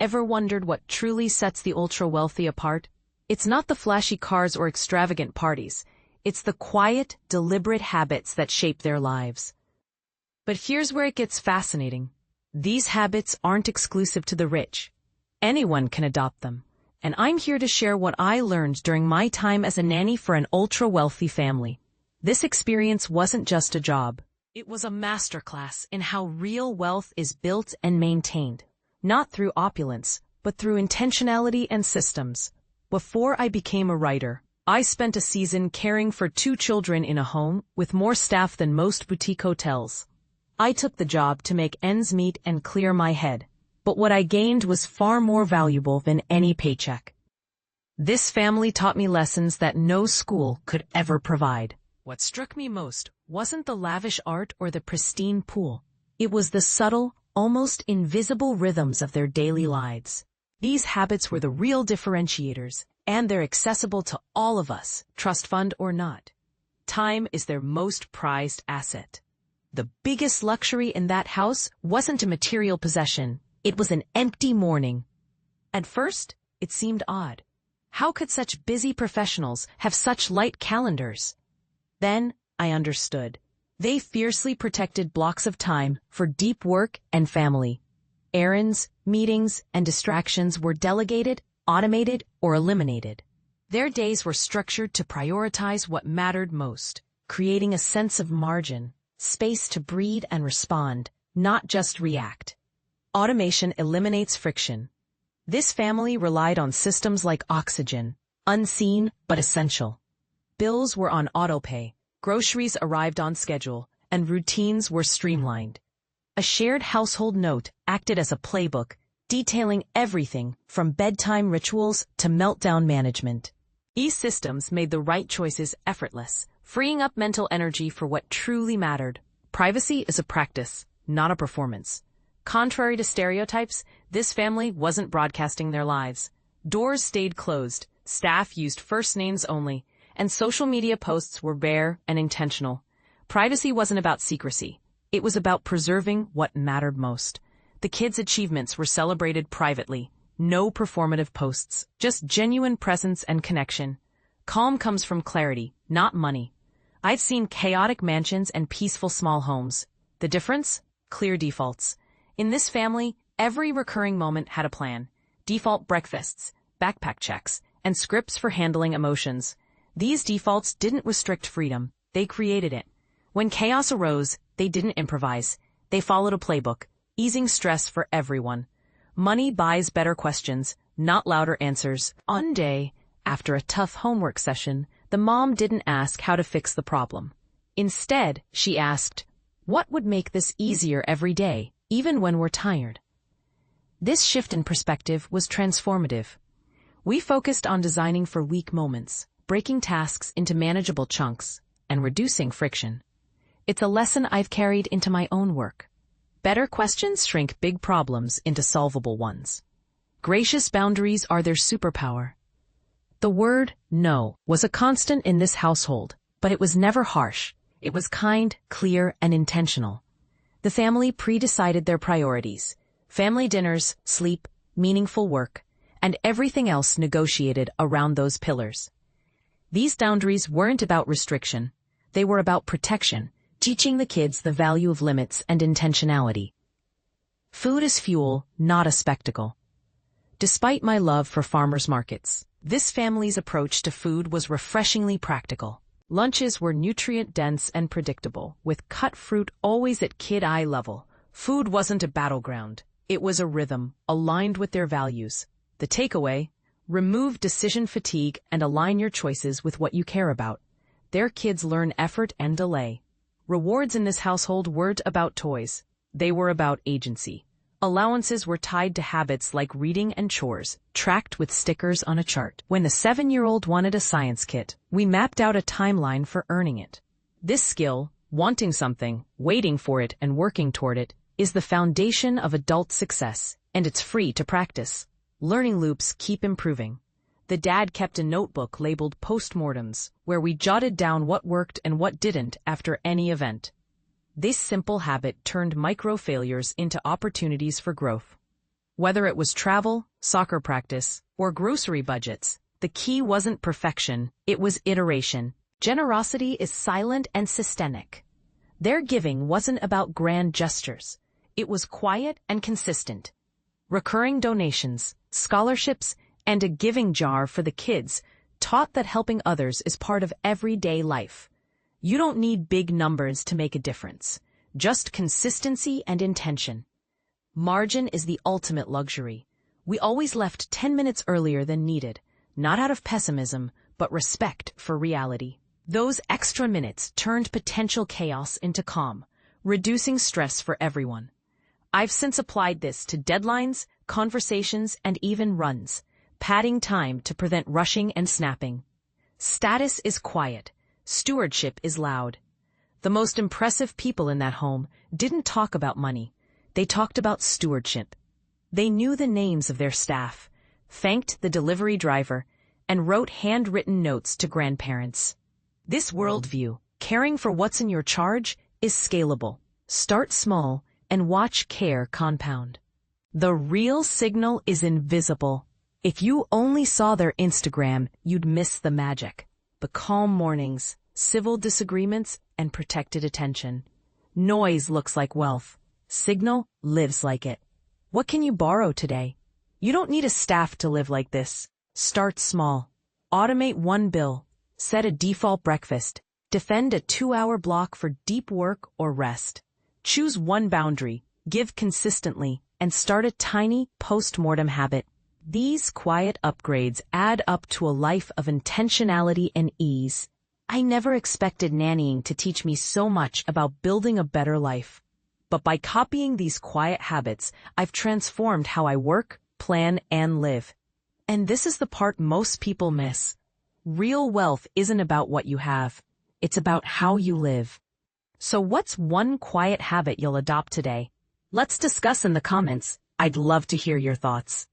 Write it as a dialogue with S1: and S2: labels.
S1: Ever wondered what truly sets the ultra-wealthy apart? It's not the flashy cars or extravagant parties. It's the quiet, deliberate habits that shape their lives. But here's where it gets fascinating. These habits aren't exclusive to the rich. Anyone can adopt them. And I'm here to share what I learned during my time as a nanny for an ultra-wealthy family. This experience wasn't just a job. It was a masterclass in how real wealth is built and maintained, not through opulence, but through intentionality and systems. Before I became a writer, I spent a season caring for 2 children in a home with more staff than most boutique hotels. I took the job to make ends meet and clear my head, but what I gained was far more valuable than any paycheck. This family taught me lessons that no school could ever provide. What struck me most wasn't the lavish art or the pristine pool. It was the subtle, almost invisible rhythms of their daily lives. These habits were the real differentiators, and they're accessible to all of us, trust fund or not. Time is their most prized asset. The biggest luxury in that house wasn't a material possession. It was an empty morning. At first, it seemed odd. How could such busy professionals have such light calendars? Then, I understood. They fiercely protected blocks of time for deep work and family. Errands, meetings, and distractions were delegated, automated, or eliminated. Their days were structured to prioritize what mattered most, creating a sense of margin, space to breathe and respond, not just react. Automation eliminates friction. This family relied on systems like oxygen, unseen but essential. Bills were on autopay, groceries arrived on schedule, and routines were streamlined. A shared household note acted as a playbook, detailing everything from bedtime rituals to meltdown management. These systems made the right choices effortless, freeing up mental energy for what truly mattered. Privacy is a practice, not a performance. Contrary to stereotypes, this family wasn't broadcasting their lives. Doors stayed closed, staff used first names only, and social media posts were bare and intentional. Privacy wasn't about secrecy. It was about preserving what mattered most. The kids' achievements were celebrated privately. No performative posts, just genuine presence and connection. Calm comes from clarity, not money. I've seen chaotic mansions and peaceful small homes. The difference? Clear defaults. In this family, every recurring moment had a plan. Default breakfasts, backpack checks, and scripts for handling emotions. These defaults didn't restrict freedom, they created it. When chaos arose, they didn't improvise. They followed a playbook, easing stress for everyone. Money buys better questions, not louder answers. One day, after a tough homework session, the mom didn't ask how to fix the problem. Instead, she asked, "What would make this easier every day, even when we're tired?" This shift in perspective was transformative. We focused on designing for weak moments, breaking tasks into manageable chunks, and reducing friction. It's a lesson I've carried into my own work. Better questions shrink big problems into solvable ones. Gracious boundaries are their superpower. The word no was a constant in this household, but it was never harsh. It was kind, clear, and intentional. The family pre-decided their priorities: family dinners, sleep, meaningful work, and everything else negotiated around those pillars. These boundaries weren't about restriction. They were about protection, teaching the kids the value of limits and intentionality. Food is fuel, not a spectacle. Despite my love for farmers markets, this family's approach to food was refreshingly practical. Lunches were nutrient-dense and predictable, with cut fruit always at kid-eye level. Food wasn't a battleground. It was a rhythm, aligned with their values. The takeaway: remove decision fatigue and align your choices with what you care about. Their kids learn effort and delay. Rewards in this household weren't about toys. They were about agency. Allowances were tied to habits like reading and chores, tracked with stickers on a chart. When the 7-year-old wanted a science kit, we mapped out a timeline for earning it. This skill, wanting something, waiting for it, and working toward it, is the foundation of adult success, and it's free to practice. Learning loops keep improving. The dad kept a notebook labeled postmortems, where we jotted down what worked and what didn't after any event. This simple habit turned micro-failures into opportunities for growth. Whether it was travel, soccer practice, or grocery budgets, the key wasn't perfection, it was iteration. Generosity is silent and systemic. Their giving wasn't about grand gestures. It was quiet and consistent. Recurring donations, scholarships, and a giving jar for the kids taught that helping others is part of everyday life. You don't need big numbers to make a difference, just consistency and intention. Margin is the ultimate luxury. We always left 10 minutes earlier than needed, not out of pessimism, but respect for reality. Those extra minutes turned potential chaos into calm, reducing stress for everyone. I've since applied this to deadlines, conversations, and even runs, padding time to prevent rushing and snapping. Status is quiet. Stewardship is loud. The most impressive people in that home didn't talk about money. They talked about stewardship. They knew the names of their staff, thanked the delivery driver, and wrote handwritten notes to grandparents. This worldview, caring for what's in your charge, is scalable. Start small and watch care compound. The real signal is invisible. If you only saw their Instagram, you'd miss the magic. The calm mornings, civil disagreements, and protected attention. Noise looks like wealth. Signal lives like it. What can you borrow today? You don't need a staff to live like this. Start small. Automate one bill. Set a default breakfast. Defend a 2-hour block for deep work or rest. Choose one boundary. Give consistently. And start a tiny post-mortem habit. These quiet upgrades add up to a life of intentionality and ease. I never expected nannying to teach me so much about building a better life. But by copying these quiet habits, I've transformed how I work, plan, and live. And this is the part most people miss. Real wealth isn't about what you have. It's about how you live. So what's one quiet habit you'll adopt today? Let's discuss in the comments. I'd love to hear your thoughts.